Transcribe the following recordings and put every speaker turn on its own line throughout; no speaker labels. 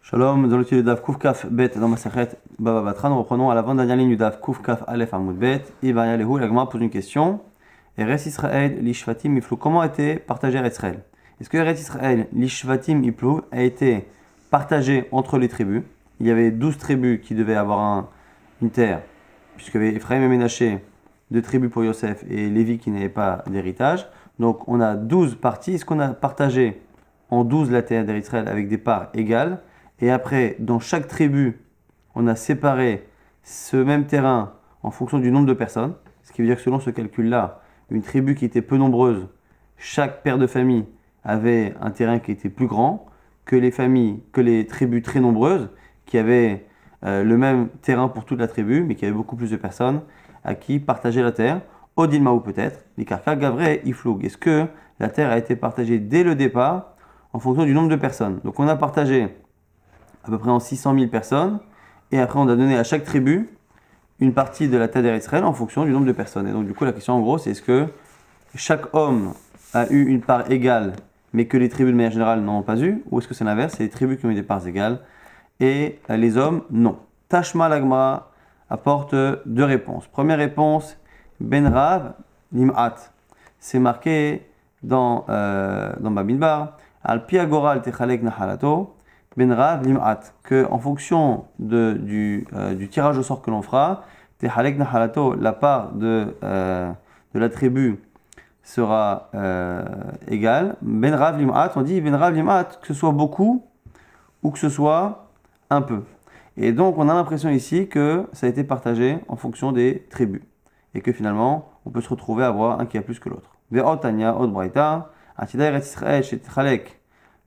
Shalom, dans l'étude du Daf Kuf Kaf Bet dans Masechet Baba Batra, nous reprenons à l'avant-dernière ligne du Daf Kuf Kaf Aleph Amud Bet. Ibaria Lehu, la Gemara pose une question. Eretz Israël, l'Ishvatim Iflou. Comment a été partagé Eretz Israël? Est-ce que Eretz Israël, l'Ishvatim Iflou, a été partagé entre les tribus? Il y avait 12 tribus qui devaient avoir une terre, puisqu'il y avait Ephraim et Ménaché, 2 tribus pour Yosef, et Lévi qui n'avait pas d'héritage. Donc on a 12 parties. Est-ce qu'on a partagé en 12 la terre d'Eretz Israël avec des parts égales? Et après, dans chaque tribu, on a séparé ce même terrain en fonction du nombre de personnes. Ce qui veut dire que selon ce calcul-là, une tribu qui était peu nombreuse, chaque père de famille avait un terrain qui était plus grand que les tribus très nombreuses, qui avaient le même terrain pour toute la tribu, mais qui avaient beaucoup plus de personnes à qui partager la terre. Odilma ou peut-être, Nikarka, Gavré, Ifloug. Est-ce que la terre a été partagée dès le départ en fonction du nombre de personnes? Donc on a partagé à peu près en 600 000 personnes, et après on a donné à chaque tribu une partie de la terre d'Israël en fonction du nombre de personnes. Et donc du coup la question en gros c'est est-ce que chaque homme a eu une part égale mais que les tribus de manière générale n'en ont pas eu, ou est-ce que c'est l'inverse, c'est les tribus qui ont eu des parts égales et les hommes non. Tashma l'Agmara apporte 2 réponses. Première réponse, Ben Rav Lim'at. C'est marqué dans Bamidbar, Al Pi Agoral Techalek Nahalato, Ben Rav Lim'at, que en fonction du tirage au sort que l'on fera, Techalek Nahalato, la part de la tribu sera égale. Ben Rav Lim'at, on dit Ben Rav Lim'at, que ce soit beaucoup ou que ce soit un peu. Et donc on a l'impression ici que ça a été partagé en fonction des tribus. Et que finalement, on peut se retrouver à avoir un qui a plus que l'autre. Ve'otanya, Od Braïta, Atida Eretz Israël, Chet Chalek,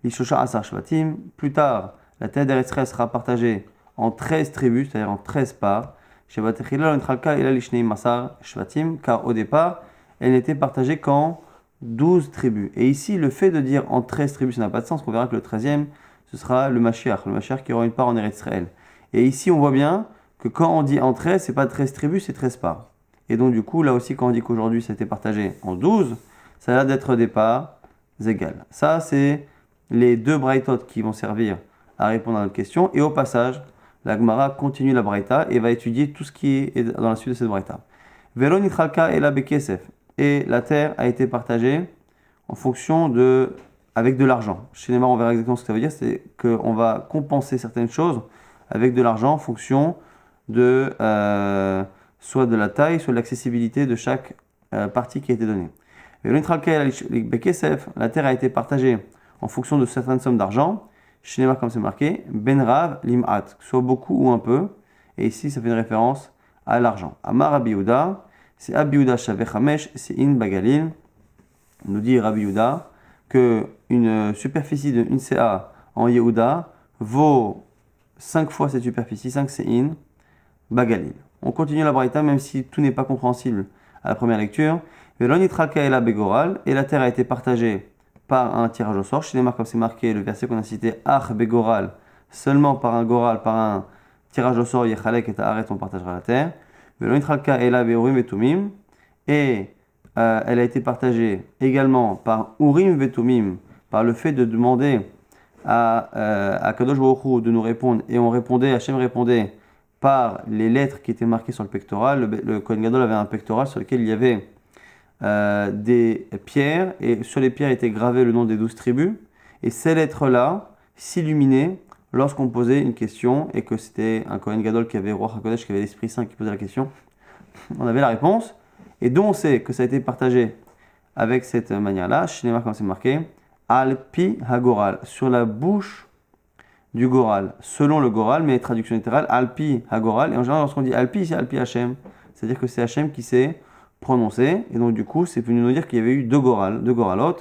Lishosha Asar Shvatim. Plus tard, la terre d'Eretz Israël sera partagée en 13 tribus, c'est-à-dire en 13 parts. Shevatechila, L'Enchalka, Ela Lishneim Masar Shvatim, car au départ, elle n'était partagée qu'en 12 tribus. Et ici, le fait de dire en 13 tribus, ça n'a pas de sens. On verra que le 13e, ce sera le Mashiach qui aura une part en Eretz Israël. Et ici, on voit bien que quand on dit en 13, c'est pas 13 tribus, c'est 13 parts. Et donc du coup, là aussi, quand on dit qu'aujourd'hui, ça a été partagé en 12, ça a l'air d'être des parts égales. Ça, c'est les 2 braïtot qui vont servir à répondre à notre question. Et au passage, la Gemara continue la braïta et va étudier tout ce qui est dans la suite de cette braïta. Velo nitralka et la bekesef. Et la terre a été partagée en fonction avec de l'argent. Chez Neymar, on verra exactement ce que ça veut dire. C'est qu'on va compenser certaines choses avec de l'argent en fonction de soit de la taille, soit de l'accessibilité de chaque partie qui a été donnée. La terre a été partagée en fonction de certaines sommes d'argent. Chez Neymar, comme c'est marqué, Ben Rav Lim'at, que ce soit beaucoup ou un peu. Et ici, ça fait une référence à l'argent. Amar Rabbi Yehuda, c'est Rabbi Yehuda Shaveh Chamesh, c'est In Bagalil. On nous dit Rabbi Yehuda que une superficie de 1 CA en Yehuda vaut 5 fois cette superficie, 5 c'est In Bagalil. On continue la braïta même si tout n'est pas compréhensible à la première lecture. Et la terre a été partagée par un tirage au sort. Chez les marques, comme c'est marqué, le verset qu'on a cité, Ach Begoral, seulement par un goral, par un tirage au sort, Yechalek et Ta'aret, on partagera la terre. Et elle a été partagée également par Urim Vetumim, par le fait de demander à Kadosh Baruch Hu de nous répondre, et Hachem répondait par les lettres qui étaient marquées sur le pectoral. Le Kohen Gadol avait un pectoral sur lequel il y avait des pierres, et sur les pierres était gravé le nom des 12 tribus, et ces lettres-là s'illuminaient lorsqu'on posait une question, et que c'était un Kohen Gadol qui avait Ruach HaKodesh, qui avait l'Esprit Saint qui posait la question. On avait la réponse, et dont on sait que ça a été partagé avec cette manière-là, Shinema comme c'est marqué, Al-Pi Hagoral, sur la bouche du Goral, selon le Goral, mais traduction littérale, Alpi Hagoral, et en général lorsqu'on dit Alpi, c'est Alpi Hachem, c'est-à-dire que c'est Hachem qui s'est prononcé, et donc du coup c'est venu nous dire qu'il y avait eu 2 Goralot,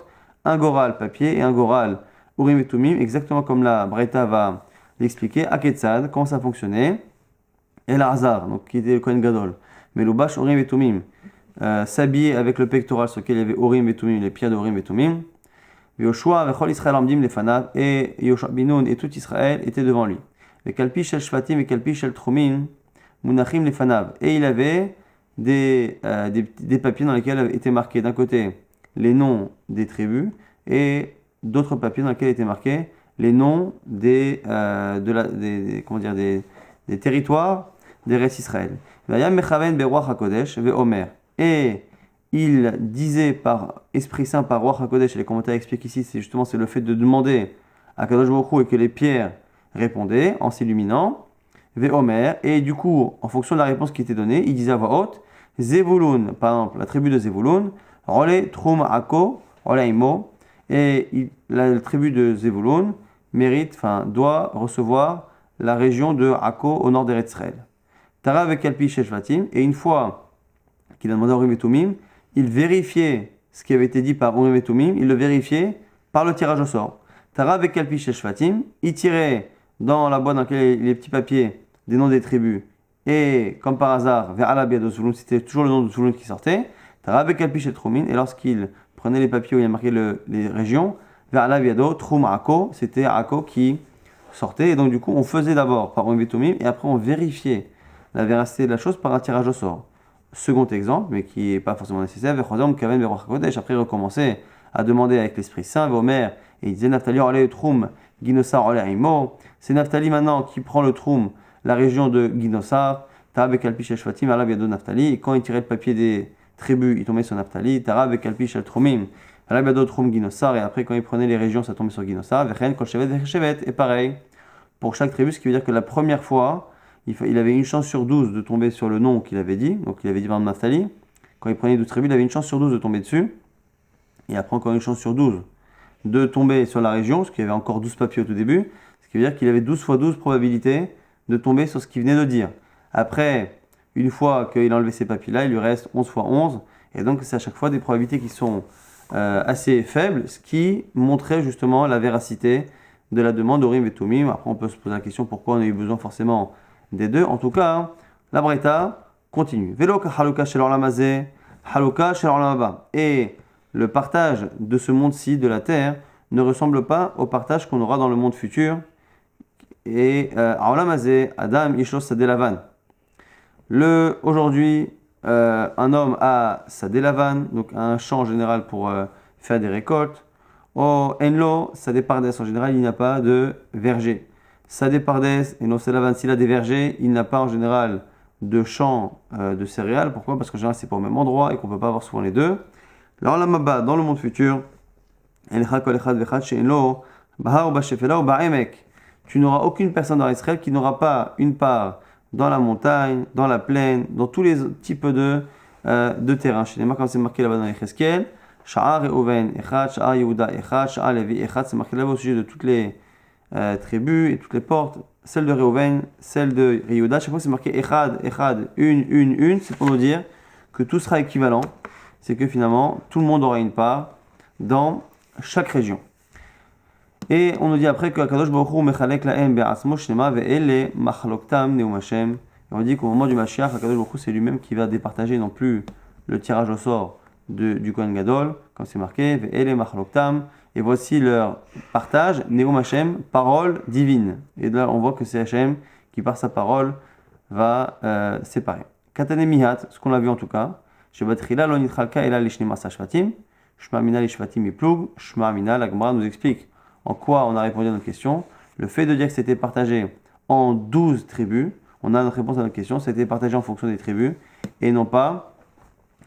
un Goral papier et un Goral Urim et Tumim, exactement comme la Braïta va l'expliquer, à Ketzad, comment ça fonctionnait, et Lazar, donc qui était le Kohen Gadol, mais Lubash Urim et Tumim, s'habiller avec le pectoral sur lequel il y avait Urim et Tumim, les pierres de Urim et Tumim, Yoshua vechol Israël amdim lefanav, et Yoshua Binoun et tout Israël étaient devant lui. Le kalpi shel shvatim et kalpi shel trumim munachim lefanav, et il avait des papiers dans lesquels étaient marqués d'un côté les noms des tribus et d'autres papiers dans lesquels étaient marqués les noms des territoires des Eretz Israël. Et il disait par Esprit Saint, par Ruach HaKodesh, et les commentaires expliquent ici, c'est le fait de demander à Kadosh Baruch Hu et que les pierres répondaient en s'illuminant. Ve'omer, et du coup, en fonction de la réponse qui était donnée, il disait à voix haute, Zevulun, par exemple, la tribu de Zevulun, Role Trum Ako, Role Imo, et la tribu de Zevulun doit recevoir la région de Ako au nord d'Eretz Israël. Tara avec Alpi Sheshvatim, et une fois qu'il a demandé à Urim et Tumim, il vérifiait ce qui avait été dit par Urim et Tumim, il le vérifiait par le tirage au sort. Tara avec Alpi Sheshvatim, il tirait dans la boîte dans laquelle les petits papiers des noms des tribus, et comme par hasard, vers Alabia de Zulun, c'était toujours le nom de Zulun qui sortait, Tara avec Alpi Shetromin, et lorsqu'il prenait les papiers où il y a marqué les régions, vers Alabia de Trum Ako, c'était Ako qui sortait, et donc du coup on faisait d'abord par Urim et Tumim, et après on vérifiait la véracité de la chose par un tirage au sort. Second exemple, mais qui n'est pas forcément nécessaire, après il recommençait à demander avec l'Esprit Saint, Vomer, et il disait Naphtali, Ole Trum, Ginosar, Ole Imo. C'est Naphtali maintenant qui prend le Trum, la région de Ginosar, Tarab et Kalpi Sheshvatim, Alab Yado Naphtali, et quand il tirait le papier des tribus, il tombait sur Naphtali, Tarab et Kalpi Shel Trumim, Alab Yado Trum Ginosar, et après quand il prenait les régions, ça tombait sur Ginosar, Vechen, Kol Shevet, Vechevet, et pareil, pour chaque tribu, ce qui veut dire que la première fois, il avait une chance sur 12 de tomber sur le nom qu'il avait dit, donc il avait dit par exemple Naphtali, quand il prenait 12 tribus, il avait une chance sur 12 de tomber dessus, et après encore une chance sur 12 de tomber sur la région, parce qu'il y avait encore 12 papiers au tout début, ce qui veut dire qu'il avait 12 fois 12 probabilités de tomber sur ce qu'il venait de dire. Après, une fois qu'il a enlevé ces papiers-là, il lui reste 11 fois 11, et donc c'est à chaque fois des probabilités qui sont assez faibles, ce qui montrait justement la véracité de la demande d'Urim et Tumim. Après, on peut se poser la question pourquoi on a eu besoin forcément des deux. En tout cas, la Braïta continue. Velo ka haluka shel olam hazeh, haluka shel olam haba. Et le partage de ce monde-ci, de la terre, ne ressemble pas au partage qu'on aura dans le monde futur. Et olam hazeh, Adam ishlo sadeh lavan. Aujourd'hui, un homme a sadeh lavan, donc un champ en général pour faire des récoltes. Oh, enlo, sadeh pardes, en général, il n'y a pas de verger. Sadeh pardes, et non sadeh lavan, s'il a des vergers, il n'a pas en général de champ de céréales. Pourquoi? Parce qu'en général, c'est pas au même endroit et qu'on ne peut pas avoir souvent les deux. Alors, dans le monde futur, tu n'auras aucune personne dans Israël qui n'aura pas une part dans la montagne, dans la plaine, dans tous les types de terrain. Chez les marques, comme c'est marqué là-bas dans les Cheskel, Sha'ar Reuven Echad, Sha'ar Yehuda Echad, Sha'ar Levi Echad, c'est marqué là-bas au sujet de toutes les tribus et toutes les portes. Celle de Reuven, celle de Yehuda, chaque fois c'est marqué Echad, Echad, une, c'est pour nous dire que tout sera équivalent. C'est que finalement, tout le monde aura une part dans chaque région. Et on nous dit après que Kadosh Baruch Hu mechalek lahem be'atzmo shlema ve'ele machloktam neum Hashem. Et on dit qu'au moment du Mashiach, Kadosh Baruch Hu c'est lui-même qui va départager non plus le tirage au sort du Kohen Gadol, comme c'est marqué, ve'ele machloktam. Et voici leur partage, neum Hashem, parole divine. Et là on voit que c'est Hashem qui par sa parole va séparer. Katane mihat, ce qu'on a vu en tout cas. Shebatrila lo nitchalka ela lishnima sashvatim, shma mina lishvatim iplug, shma mina, la Gemara nous explique en quoi on a répondu à notre question. Le fait de dire que c'était partagé en 12 tribus, on a notre réponse à notre question, c'était partagé en fonction des tribus et non pas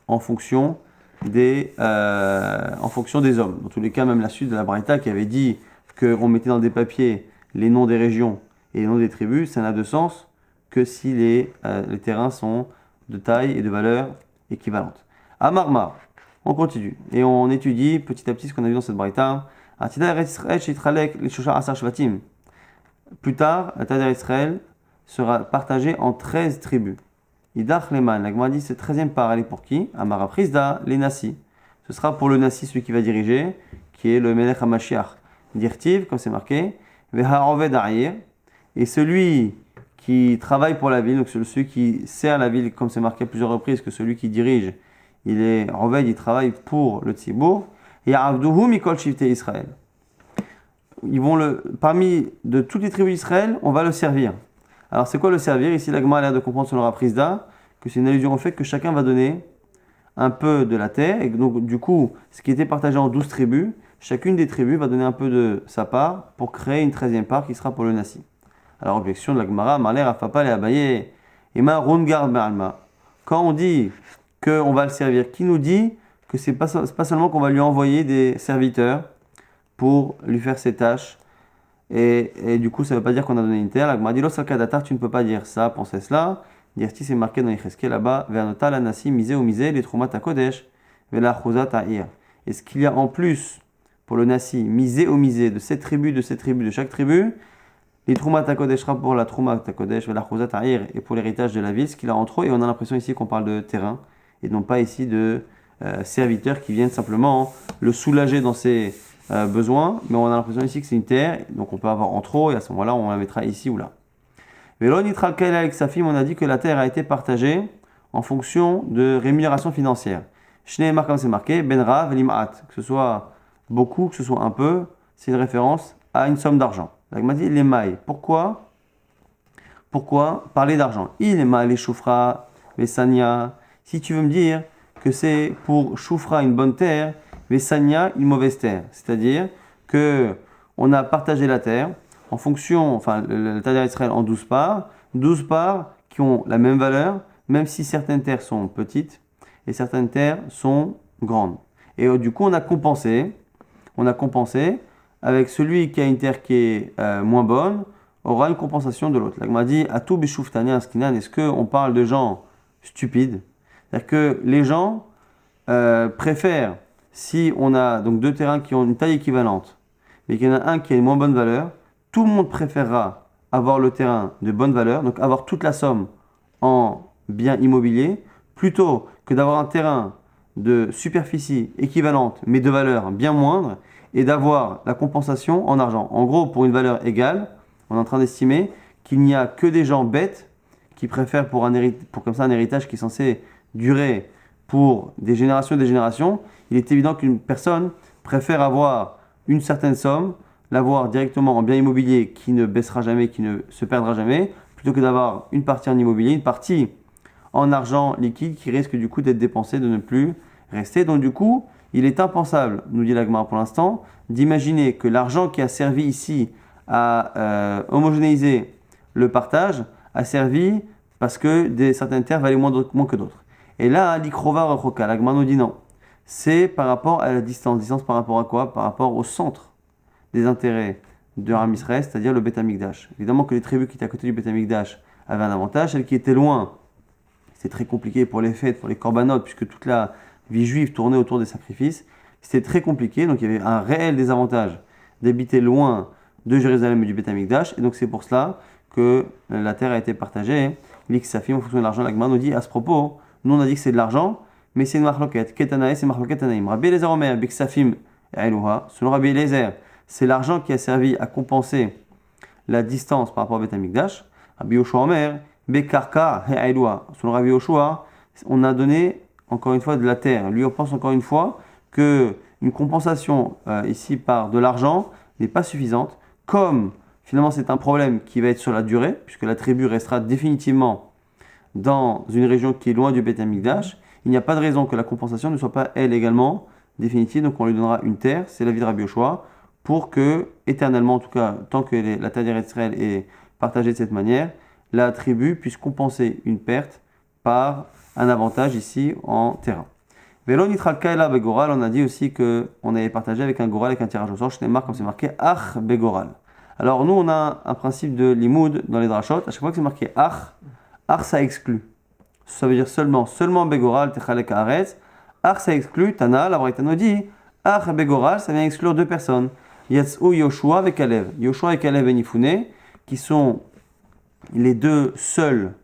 en fonction des hommes. Dans tous les cas, même la suite de la Braïta qui avait dit qu'on mettait dans des papiers les noms des régions et les noms des tribus, ça n'a de sens que si les terrains sont de taille et de valeur équivalente. Amarma, on continue et on étudie petit à petit ce qu'on a vu dans cette Braïta. Plus tard, la terre d'Israël sera partagée en 13 tribus. Idach Leman, la Gemara dit cette 13e part, elle est pour qui? Amara Prisda, les Nassi. Ce sera pour le Nassi, celui qui va diriger, qui est le Melech HaMashiach. Dirtiv, comme c'est marqué, Veha Oved A'ir, et celui qui travaille pour la ville, donc celui qui sert la ville, comme c'est marqué à plusieurs reprises, que celui qui dirige, il est Oved, il travaille pour le Tzibour. Et Avduhu Mikol Shivte Israël. Parmi de toutes les tribus d'Israël, on va le servir. Alors c'est quoi le servir? Ici la Gemara a l'air de comprendre selon la Prisda que c'est une allusion au fait que chacun va donner un peu de la terre. Et donc du coup, ce qui était partagé en 12 tribus, chacune des tribus va donner un peu de sa part pour créer une 13e part qui sera pour le Nassi. Alors, objection de la Gemara, Marler, Rafapal et Abaye, Ema, Rongar, Be'alma. Quand on dit qu'on va le servir, qui nous dit que c'est pas seulement qu'on va lui envoyer des serviteurs pour lui faire ses tâches, et du coup, ça ne veut pas dire qu'on a donné une terre. La Gemara dit, Losalkadatar, tu ne peux pas dire ça, penser cela. Dire-ti, c'est marqué dans Yecheskel là-bas, Ve'anota la Nassi, misé ou misé, les Troumat à Kodesh, Ve'la Chuzat Ta'ir. Est-ce qu'il y a en plus, pour le Nassi, misé ou misé, de cette tribu, de chaque tribu, les Troumat à Kodesh sera pour la Troumat à Kodesh, Ve'la Chuzat Ta'ir, et pour l'héritage de la ville, ce qu'il a en trop, et on a l'impression ici qu'on parle de terrain, et non pas ici de serviteurs qui viennent simplement le soulager dans ses besoins, mais on a l'impression ici que c'est une terre, donc on peut avoir en trop, et à ce moment-là, on la mettra ici ou là. Velo nitral kaila avec Safim, on a dit que la terre a été partagée en fonction de rémunération financière. Shneemar, comme c'est marqué, ben rav limaat, que ce soit beaucoup, que ce soit un peu, c'est une référence à une somme d'argent. La Gemara dit les mailles. Pourquoi parler d'argent? Il est mal les choufra, les sanya. Si tu veux me dire que c'est pour choufra une bonne terre, les sanya une mauvaise terre, c'est-à-dire que on a partagé la terre en fonction, enfin, la terre d'Israël en 12 parts qui ont la même valeur, même si certaines terres sont petites et certaines terres sont grandes. Et du coup, on a compensé avec celui qui a une terre qui est moins bonne, aura une compensation de l'autre. Là, on m'a dit, Atou Bishuftane Askinan, est-ce qu'on parle de gens stupides? C'est-à-dire que les gens préfèrent, si on a donc deux terrains qui ont une taille équivalente, mais qu'il y en a un qui a une moins bonne valeur, tout le monde préférera avoir le terrain de bonne valeur, donc avoir toute la somme en biens immobiliers, plutôt que d'avoir un terrain de superficie équivalente, mais de valeur bien moindre, et d'avoir la compensation en argent. En gros, pour une valeur égale, on est en train d'estimer qu'il n'y a que des gens bêtes qui préfèrent pour comme ça un héritage qui est censé durer pour des générations, il est évident qu'une personne préfère avoir une certaine somme, l'avoir directement en bien immobilier qui ne baissera jamais, qui ne se perdra jamais, plutôt que d'avoir une partie en immobilier, une partie en argent liquide qui risque du coup d'être dépensé, de ne plus rester. Donc du coup, il est impensable, nous dit la Gemara pour l'instant, d'imaginer que l'argent qui a servi ici à homogénéiser le partage a servi parce que certaines terres valaient moins que d'autres. Et là, l'Ikrova Rechoka, la Gemara nous dit non. C'est par rapport à la distance. Distance par rapport à quoi? Par rapport au centre des intérêts de Ham Israël, c'est-à-dire le Beth Amikdash. Évidemment que les tribus qui étaient à côté du Beth Amikdash avaient un avantage, celles qui étaient loin, c'était très compliqué pour les fêtes, pour les corbanotes, puisque toute la vie juive tournait autour des sacrifices. C'était très compliqué, donc il y avait un réel désavantage d'habiter loin de Jérusalem et du Beth Amikdash, et donc c'est pour cela que la terre a été partagée. L'Iksafim, en fonction de l'argent, la Gemara nous dit à ce propos, nous on a dit que c'est de l'argent, mais c'est une marloquette. Ketanae, c'est marloquette anaïm. Rabbi Eliezer Omer, Biksafim et Eluha, selon Rabbi Eliezer, c'est l'argent qui a servi à compenser la distance par rapport au Beth Amikdash. Rabbi Yoshua Omer, Bekarka et Eluha, selon Rabbi Yoshua, on a donné encore une fois de la terre. Lui, on pense encore une fois que une compensation ici par de l'argent n'est pas suffisante. Comme finalement c'est un problème qui va être sur la durée, puisque la tribu restera définitivement dans une région qui est loin du Beth Amikdash, il n'y a pas de raison que la compensation ne soit pas elle également définitive. Donc on lui donnera une terre, c'est l'avis de Rabbi Yoshua, pour que éternellement, en tout cas tant que la terre d'Israël est partagée de cette manière, la tribu puisse compenser une perte par un avantage ici en terrain. Velo nitral kaela begoral, on a dit aussi qu'on avait partagé avec un goral, avec un tirage au sort, Shneemar, comme c'est marqué ach begoral. Alors nous on a un principe de limoud dans les drachot, à chaque fois que c'est marqué ach ça exclut. Ça veut dire seulement begoral, techalek haaretz. Ach ça exclut, Tana, la Braïta nous dit, ach begoral, ça vient exclure deux personnes. Yatsou Yoshua avec Kalev. Yoshua et Kalev et Nifune, qui sont les deux seuls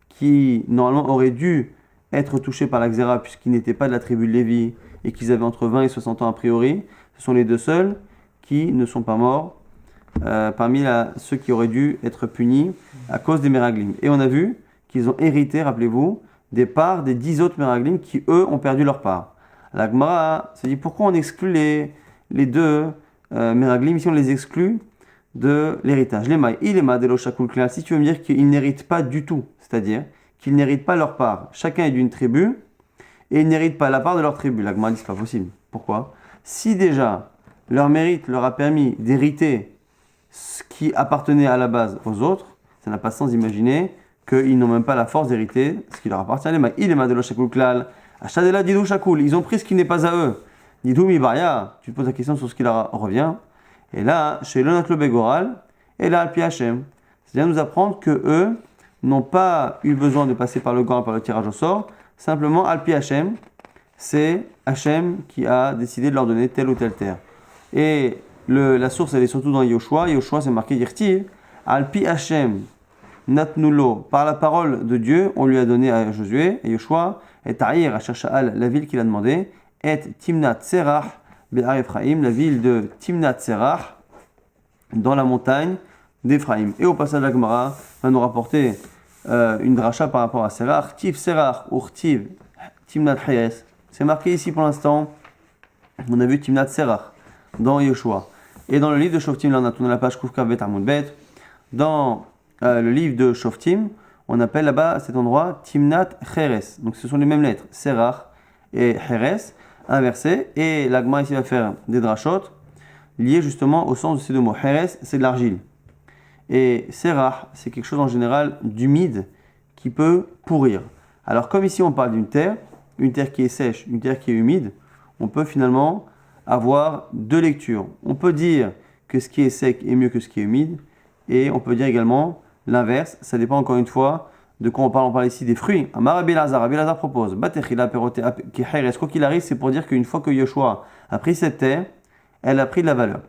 qui normalement auraient dû être touchés par la Xéra puisqu'ils n'étaient pas de la tribu de Lévi et qu'ils avaient entre 20 et 60 ans a priori. Ce sont les deux seuls qui ne sont pas morts parmi ceux qui auraient dû être punis à cause des Meraglim. Et on a vu qu'ils ont hérité, rappelez-vous, des parts des 10 autres Meraglim qui, eux, ont perdu leur part. La Gemara se dit pourquoi on exclut les deux Meraglim, ici on les exclut de l'héritage. Les mailles, il est madelo shakul klal. Si tu veux me dire qu'ils n'héritent pas du tout, c'est-à-dire qu'ils n'héritent pas leur part. Chacun est d'une tribu et ils n'héritent pas la part de leur tribu. La Gemara dit c'est pas possible. Pourquoi? Si déjà leur mérite leur a permis d'hériter ce qui appartenait à la base aux autres, ça n'a pas de sens d'imaginer qu'ils n'ont même pas la force d'hériter ce qui leur appartient. Il est madelo shakul klal, achadela didou shakul, ils ont pris ce qui n'est pas à eux. Didou mi baya, tu te poses la question sur ce qui leur revient. Et là, chez l'onat le begoral, et là, al-pi Hachem. C'est-à-dire nous apprendre que eux n'ont pas eu besoin de passer par le goral, par le tirage au sort, simplement al-pi Hachem, c'est Hachem qui a décidé de leur donner telle ou telle terre. Et la source, elle est surtout dans Yoshua. Yoshua, c'est marqué Yirtiv. Al-pi Hachem, natnulo, par la parole de Dieu, on lui a donné à Josué, et Yoshua, et Ta'ir, à Shasha'al, la ville qu'il a demandé, et Timnat Serach, Be'ar Ephraim, la ville de Timnat Serach, dans la montagne d'Ephraim. Et au passage de la Gemara, va nous rapporter une dracha par rapport à Serach. Tiv Serach, Urtiv, Timnat Hayes. C'est marqué ici pour l'instant. On a vu Timnat Serach dans Yoshua. Et dans le livre de Shoftim, là on a tourné la page Kufka Bet Amud Bet. Dans le livre de Shoftim, on appelle là-bas cet endroit Timnat Cheres. Donc ce sont les mêmes lettres, Serach et Cheres, inversées. Et la Gemara ici va faire des drachot liées justement au sens de ces deux mots. Cheres, c'est de l'argile. Et Serach, c'est quelque chose en général d'humide qui peut pourrir. Alors comme ici on parle d'une terre qui est sèche, une terre qui est humide, on peut finalement avoir deux lectures. On peut dire que ce qui est sec est mieux que ce qui est humide, et on peut dire également l'inverse. Ça dépend encore une fois de quoi on parle. On parle ici des fruits. Amar Rabbi Elazar propose, quoi qu'il arrive, c'est pour dire qu'une fois que Yoshua a pris cette terre, elle a pris de la valeur.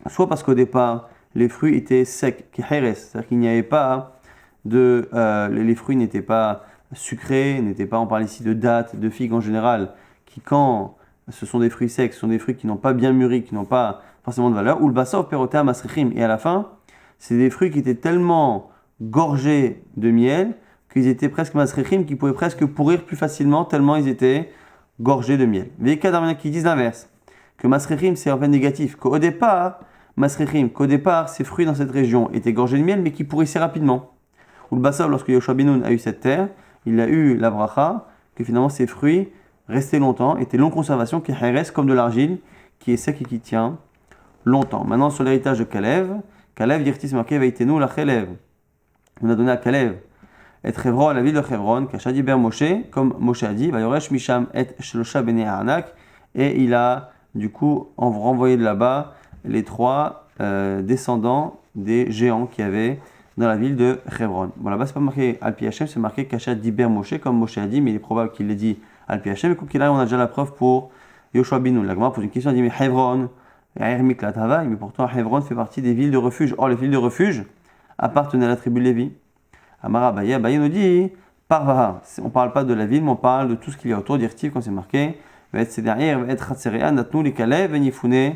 Soit parce qu'au départ, les fruits étaient secs, c'est-à-dire qu'il n'y avait pas les fruits n'étaient pas sucrés, on parle ici de dattes, de figues en général, qui quand ce sont des fruits secs, ce sont des fruits qui n'ont pas bien mûri, qui n'ont pas forcément de valeur, ou le basov perotea masrichim, et à la fin, c'est des fruits qui étaient tellement gorgés de miel, qu'ils étaient presque masrichim, qui pouvaient presque pourrir plus facilement, tellement ils étaient gorgés de miel. Les cas qui disent l'inverse, que masrichim c'est en fait négatif, qu'au départ, ces fruits dans cette région étaient gorgés de miel, mais qui pourrissaient rapidement. Ou le basov, lorsque Yoshua ben Nun a eu cette terre, il a eu la bracha, que finalement ces fruits restaient longtemps, étaient longue conservation, qui reste comme de l'argile, qui est sec et qui tient longtemps. Maintenant, sur l'héritage de Kalev, Yirtis marqué Veitenu la Chelev. On a donné à Kalev et Chevron, à la ville de Chevron, Kachadi Ber Moshe, comme Moshe a dit, Vayoresh Misham et Shlosha Bene Anak, et il a du coup renvoyé de là-bas les trois descendants des géants qui avaient dans la ville de Chevron. Bon, là-bas, c'est pas marqué Al-Pi Hachem, c'est marqué Kachat Diber Moshe, comme Moshe a dit, mais il est probable qu'il l'ait dit Al-Pi Hachem. Et quoi qu'il arrive, on a déjà la preuve pour Yoshua ben Nun. La Gemara pose une question, elle dit, mais Chevron, mais pourtant Chevron fait partie des villes de refuge. Or, les villes de refuge appartenaient à la tribu de Lévi. Amara Baye nous dit, Parvaha, on ne parle pas de la ville, mais on parle de tout ce qu'il y a autour d'Irtiv, quand c'est marqué, va être derrière, va être Hatzerea, Natnu, les Kalev, Venifune,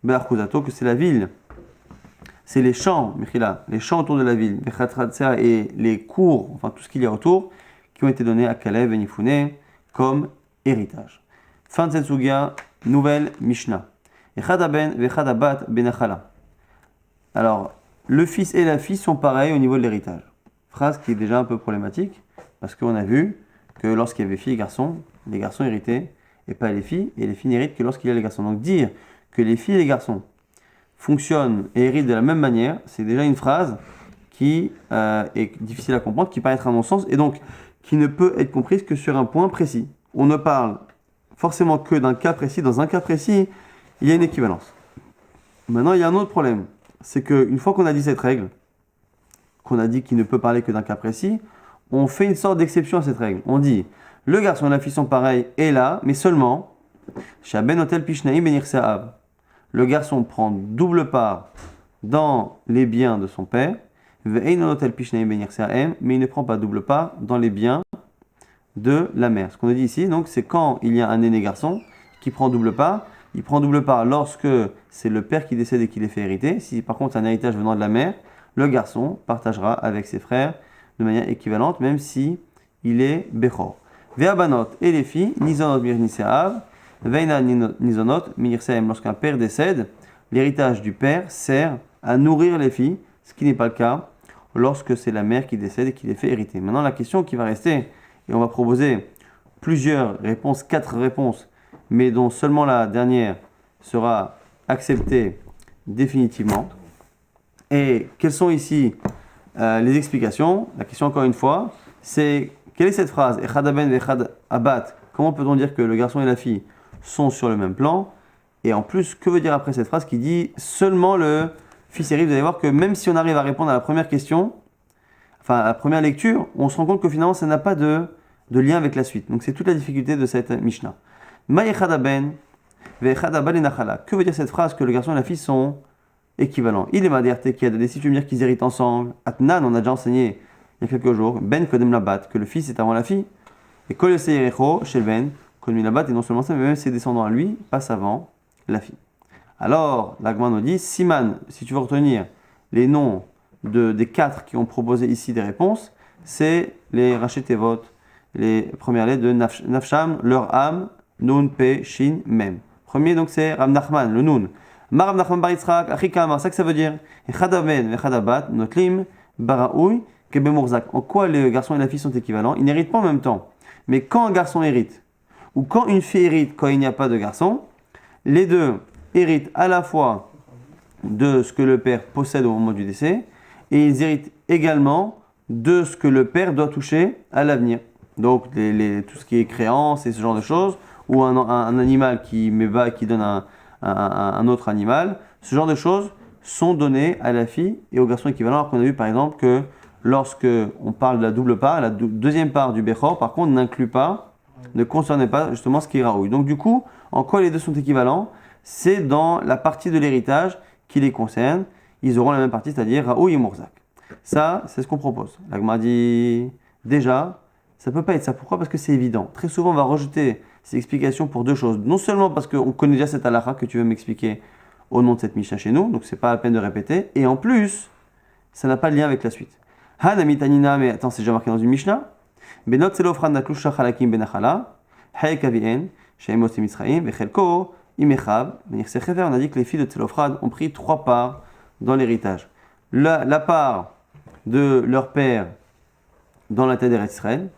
Belarkuzato, que c'est la ville. C'est les champs, les champs autour de la ville, et les cours, enfin tout ce qu'il y a autour, qui ont été donnés à Kalev et Nifune comme héritage. Fin de cette sugia, nouvelle Mishnah. Alors, le fils et la fille sont pareils au niveau de l'héritage. Phrase qui est déjà un peu problématique, parce qu'on a vu que lorsqu'il y avait filles et garçons, les garçons héritaient, et pas les filles n'héritent que lorsqu'il y a les garçons. Donc dire que les filles et les garçons fonctionnent et héritent de la même manière, c'est déjà une phrase qui est difficile à comprendre, qui paraît être un non-sens, et donc qui ne peut être comprise que sur un point précis. On ne parle forcément que d'un cas précis. Dans un cas précis, il y a une équivalence. Maintenant, il y a un autre problème. C'est qu'une fois qu'on a dit cette règle, qu'on a dit qu'il ne peut parler que d'un cas précis, on fait une sorte d'exception à cette règle. On dit, le garçon et la fille sont pareils, et là, mais seulement, Shaben Otel Pishnaim Benir Sa'ab. Le garçon prend double part dans les biens de son père, mais il ne prend pas double part dans les biens de la mère. Ce qu'on a dit ici, donc, c'est quand il y a un aîné garçon qui prend double part. Il prend double part lorsque c'est le père qui décède et qui les fait hériter. Si par contre un héritage venant de la mère, le garçon partagera avec ses frères de manière équivalente, même si il est Bechor. Ve'abanot et les filles, Nizonot mir niseav, Veina Nizonot mir seem. Lorsqu'un père décède, l'héritage du père sert à nourrir les filles, ce qui n'est pas le cas lorsque c'est la mère qui décède et qui les fait hériter. Maintenant, la question qui va rester, et on va proposer plusieurs réponses, 4 réponses, mais dont seulement la dernière sera accepté définitivement. Et quelles sont ici les explications? La question, encore une fois, c'est quelle est cette phrase? Echad aben ve'echad abat. Comment peut-on dire que le garçon et la fille sont sur le même plan? Et en plus, que veut dire après cette phrase qui dit seulement le fils hérite? Vous allez voir que même si on arrive à répondre à la première question, enfin à la première lecture, on se rend compte que finalement ça n'a pas de lien avec la suite. Donc c'est toute la difficulté de cette Mishnah. Ma echad aben ve'echad abat lenachala. Que veut dire cette phrase que le garçon et la fille sont équivalents? Il est maderte qui a donné, si tu veux dire qu'ils héritent ensemble. Atnan, on a déjà enseigné il y a quelques jours, ben kodem labat, que le fils est avant la fille. Et kol yeseyerecho shel ben kodem labat, et non seulement ça, mais même ses descendants à lui passent avant la fille. Alors, la Gemara nous dit, Siman, si tu veux retenir les noms des 4 qui ont proposé ici des réponses, c'est les Rachetevot, les premières lettres de Nafsham, leur âme, Nun, Pe, Shin, Mem. Premier, donc, c'est Ram Nachman, le Nun. Mar Ram Nachman Bar Yitzchak, Achikama, ça que ça veut dire. Echadaben, Vechadabat, Notlim, Baraoui, Kebemurzak. En quoi les garçons et la fille sont équivalents? Ils n'héritent pas en même temps. Mais quand un garçon hérite, ou quand une fille hérite quand il n'y a pas de garçon, les deux héritent à la fois de ce que le père possède au moment du décès, et ils héritent également de ce que le père doit toucher à l'avenir. Donc tout ce qui est créance et ce genre de choses, ou un animal qui donne un autre animal, ce genre de choses sont données à la fille et au garçon équivalent. Alors qu'on a vu par exemple que lorsque on parle de la double part, la deuxième part du Bechor, par contre, ne concernait pas justement ce qui est Raoui. Donc du coup, en quoi les deux sont équivalents? C'est dans la partie de l'héritage qui les concerne. Ils auront la même partie, c'est-à-dire Raoui et Mourzak. Ça, c'est ce qu'on propose. La Gemara dit, déjà, ça ne peut pas être ça. Pourquoi? Parce que c'est évident. Très souvent, on va rejeter ces explications pour deux choses. Non seulement parce qu'on connaît déjà cette halakha que tu veux m'expliquer au nom de cette Mishnah chez nous, donc c'est pas la peine de répéter. Et en plus, ça n'a pas de lien avec la suite. Hanamitanina, mais attends, c'est déjà marqué dans une Mishnah. Benot selofran naklusha chalakim benachala, hayek avien, sheimos emisraim, vechelko, imechab, benirsechever. On a dit que les filles de Tselophrad ont pris 3 parts dans l'héritage. La part de leur père dans la terre d'Israël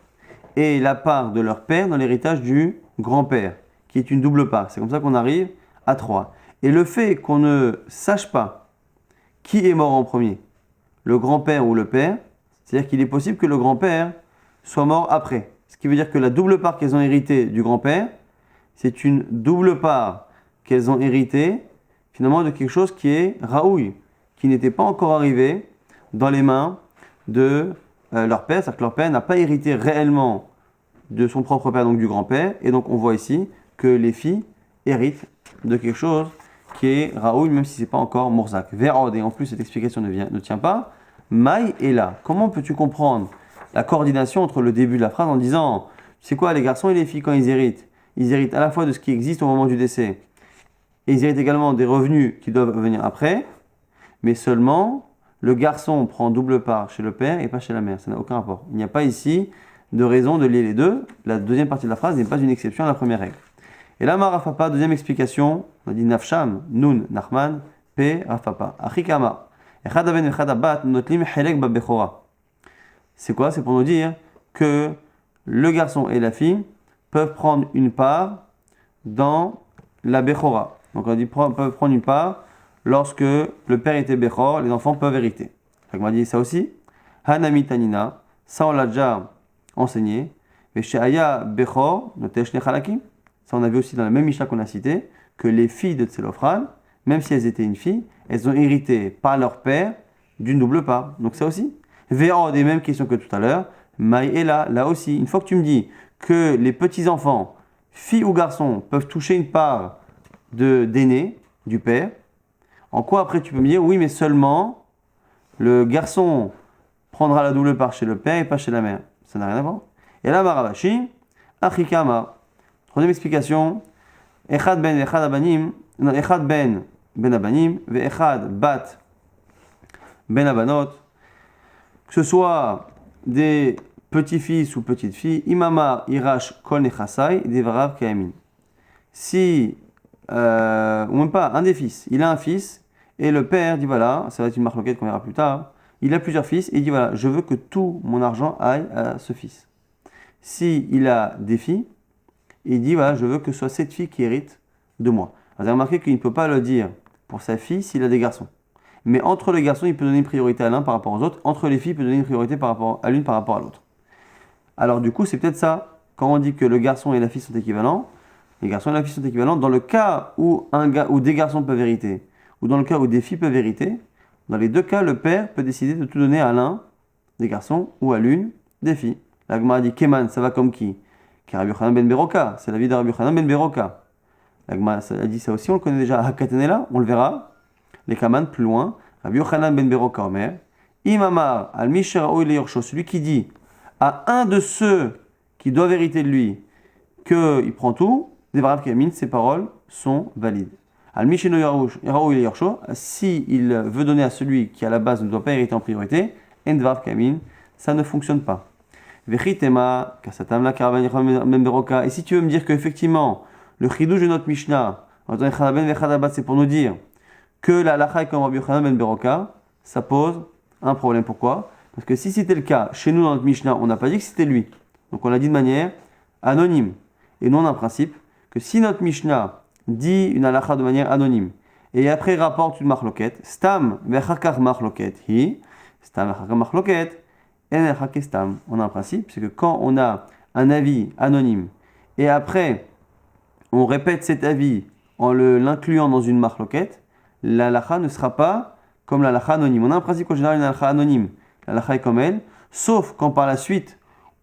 et la part de leur père dans l'héritage du grand-père, qui est une double part. C'est comme ça qu'on arrive à 3. Et le fait qu'on ne sache pas qui est mort en premier, le grand-père ou le père, c'est-à-dire qu'il est possible que le grand-père soit mort après. Ce qui veut dire que la double part qu'elles ont héritée du grand-père, c'est une double part qu'elles ont héritée finalement de quelque chose qui est Raoui, qui n'était pas encore arrivé dans les mains de leur père. C'est-à-dire que leur père n'a pas hérité réellement de son propre père, donc du grand-père. Et donc on voit ici que les filles héritent de quelque chose qui est Raoui, même si ce n'est pas encore Mourzak. Vérod, et en plus cette explication ne tient pas. Maï est là. Comment peux-tu comprendre la coordination entre le début de la phrase en disant, tu sais quoi, les garçons et les filles, quand ils héritent à la fois de ce qui existe au moment du décès, et ils héritent également des revenus qui doivent venir après, mais seulement le garçon prend double part chez le père et pas chez la mère. Ça n'a aucun rapport. Il n'y a pas ici de raison de lier les deux. La deuxième partie de la phrase n'est pas une exception à la première règle. Et là, ma Rafapa, deuxième explication, on a dit Nafsham, Nun, Nachman, Pe, Rafapa. Achikama. C'est quoi? C'est pour nous dire que le garçon et la fille peuvent prendre une part dans la Bechora. Donc on dit peuvent prendre une part lorsque le père était Bechor, les enfants peuvent hériter. Donc on m'a dit ça aussi. Hanami Tanina, ça on l'a déjà enseigné. Mais chez Aya Bechor, ça on a vu aussi dans la même Mishnah qu'on a cité, que les filles de Tselofran, même si elles étaient une fille, elles ont hérité par leur père d'une double part. Donc ça aussi. Véran, des mêmes questions que tout à l'heure. Maï est là aussi. Une fois que tu me dis que les petits-enfants, filles ou garçons, peuvent toucher une part d'aîné, du père, en quoi après tu peux me dire, oui, mais seulement le garçon prendra la double part chez le père et pas chez la mère. Ça n'a rien à voir. Et là, Maravashi, Achikama. Troisième explication. Echad ben abanim, Echad ben abanim, ve Echad bat ben abanot. Que ce soit des petits-fils ou petites-filles, imama irash kol nechasai, devarav kayamin. Si, ou même pas, un des fils, il a un fils, et le père dit voilà, ça va être une marloquette qu'on verra plus tard, il a plusieurs fils, et il dit voilà, je veux que tout mon argent aille à ce fils. Si il a des filles, il dit voilà, je veux que ce soit cette fille qui hérite de moi. Vous avez remarqué qu'il ne peut pas le dire pour sa fille s'il a des garçons. Mais entre les garçons, il peut donner une priorité à l'un par rapport aux autres. Entre les filles, il peut donner une priorité à l'une par rapport à l'autre. Alors du coup, c'est peut-être ça. Quand on dit que le garçon et la fille sont équivalents, les garçons et la fille sont équivalents. Dans le cas où des garçons peuvent hériter, ou dans le cas où des filles peuvent hériter, dans les deux cas, le père peut décider de tout donner à l'un des garçons ou à l'une des filles. La Gemara dit Keman, ça va comme qui? Qui Rabbi Yochanan ben Beroka. C'est la vie de Rabbi Yochanan ben Beroka. La Gemara a dit ça aussi, on le connaît déjà. Hakatenela, on le verra. Les Kaman plus loin. Rabbi Yochanan ben Beroka Omer. Imamar al Misheraou le Yorsho, celui qui dit à un de ceux qui doivent hériter de lui qu'il prend tout, Devarav Kamin, ses paroles sont valides. Al Misheno Yaraou le Yorsho, si il veut donner à celui qui à la base ne doit pas hériter en priorité, En Devarav Kamin, ça ne fonctionne pas. Vechitema, Kasatamla Karavan ben Beroka. Et si tu veux me dire qu'effectivement, le chidouj de notre Mishnah, c'est pour nous dire que la halakha est comme Rabbi Yochanan ben Beroka, ça pose un problème. Pourquoi? Parce que si c'était le cas, chez nous dans notre Mishnah, on n'a pas dit que c'était lui. Donc on l'a dit de manière anonyme. Et nous on a un principe que si notre Mishnah dit une halakha de manière anonyme, et après rapporte une marloquette, stam vechakar marloquette hi, stam vechakar marloquette, en elchake stam. On a un principe, c'est que quand on a un avis anonyme, et après on répète cet avis en l'incluant dans une marloquette, la halakha ne sera pas comme la halakha anonyme. On a un principe en général, une halakha anonyme. La halakha est comme elle, sauf quand par la suite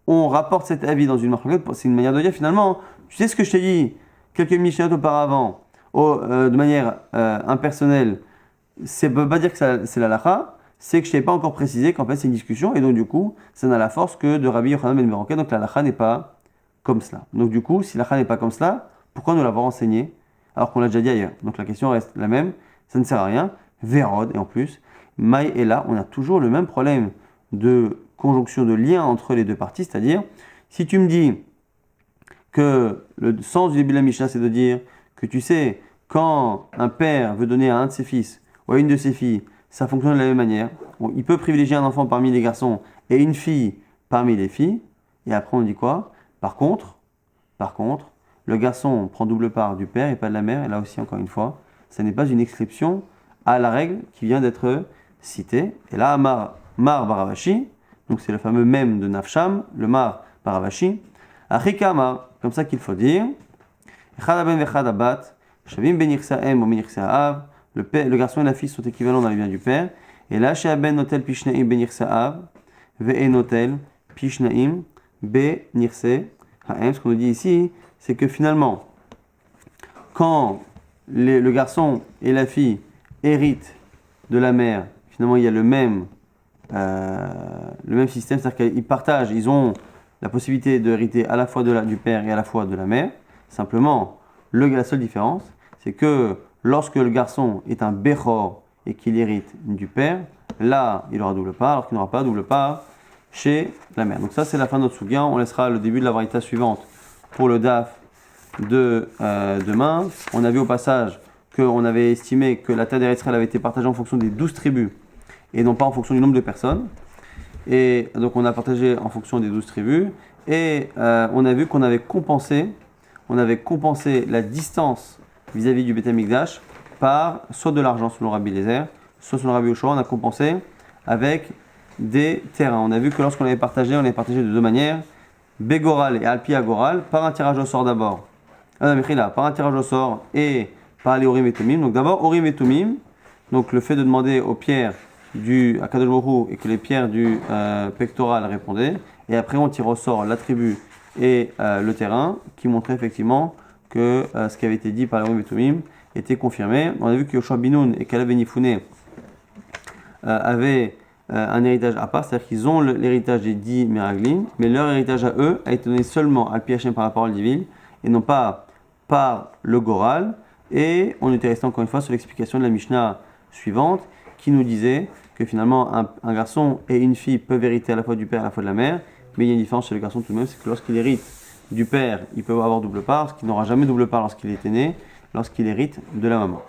on rapporte cet avis dans une marloquette. C'est une manière de dire finalement, tu sais ce que je t'ai dit quelques minutes auparavant, de manière impersonnelle, ça ne veut pas dire que c'est la halakha, c'est que je ne t'ai pas encore précisé qu'en fait c'est une discussion, et donc du coup, ça n'a la force que de Rabbi Yochanan ben Beroka, donc la halakha n'est pas comme cela. Donc du coup, si la halakha n'est pas comme cela, pourquoi nous l'avoir enseigné alors qu'on l'a déjà dit ailleurs? Donc la question reste la même, ça ne sert à rien. Vérod, et en plus, Maï est là, on a toujours le même problème de conjonction, de lien entre les deux parties, c'est-à-dire, si tu me dis que le sens du début de la Mishnah, c'est de dire que tu sais, quand un père veut donner à un de ses fils ou à une de ses filles, ça fonctionne de la même manière. Il peut privilégier un enfant parmi les garçons et une fille parmi les filles, et après on dit quoi? Par contre, le garçon prend double part du père et pas de la mère, et là aussi, encore une fois, ça n'est pas une exception à la règle qui vient d'être citée. Et là, Mar Baravashi, donc c'est le fameux mème de Nafsham, le Mar Baravashi, Achikama, comme ça qu'il faut dire, Echadaben vechadabat, Shavim ben Yirsa'em ou ben Yirsa'av, le garçon et la fille sont équivalents dans les biens du père, et là, Sheaben notel Pishnaim ben Yirsa'av, Ve'e notel Pishnaim ben Yirsa'av. Ce qu'on nous dit ici, c'est que finalement, quand le garçon et la fille héritent de la mère, finalement il y a le même système, c'est-à-dire qu'ils partagent, ils ont la possibilité d'hériter à la fois du père et à la fois de la mère. Simplement, la seule différence, c'est que lorsque le garçon est un Bechor et qu'il hérite du père, là il aura double part, alors qu'il n'aura pas double part chez la mère. Donc ça c'est la fin de notre sougien. On laissera le début de la varita suivante pour le DAF de demain. On a vu au passage qu'on avait estimé que la terre d'Israël avait été partagée en fonction des 12 tribus et non pas en fonction du nombre de personnes. Et donc on a partagé en fonction des 12 tribus et on a vu qu'on avait compensé la distance vis-à-vis du Beth Amikdash par soit de l'argent selon Rabbi Lézer, soit selon Rabbi Yoshua. On a compensé avec des terrains. On a vu que lorsqu'on avait partagé, on avait partagé de deux manières, Bégoral et Alpi Agoral, par un tirage au sort d'abord. Par un tirage au sort et par les Orim et Tumim. Donc d'abord Orim et Tumim, donc le fait de demander aux pierres du Akadosh Baruch Hu et que les pierres du pectoral répondaient, et après on tire au sort la tribu et le terrain, qui montrait effectivement que ce qui avait été dit par les Orim et Tumim était confirmé. On a vu que Yoshua Binoun et Kaleb Benifouné avaient un héritage à part, c'est-à-dire qu'ils ont l'héritage des 10 Meraglim, mais leur héritage à eux a été donné seulement à Pi Hashem par la parole divine, et non pas par le Goral. Et on était resté encore une fois sur l'explication de la Mishnah suivante, qui nous disait que finalement un garçon et une fille peuvent hériter à la fois du père et à la fois de la mère, mais il y a une différence chez le garçon tout de même, c'est que lorsqu'il hérite du père, il peut avoir double part, ce qui n'aura jamais double part lorsqu'il était né, lorsqu'il hérite de la maman.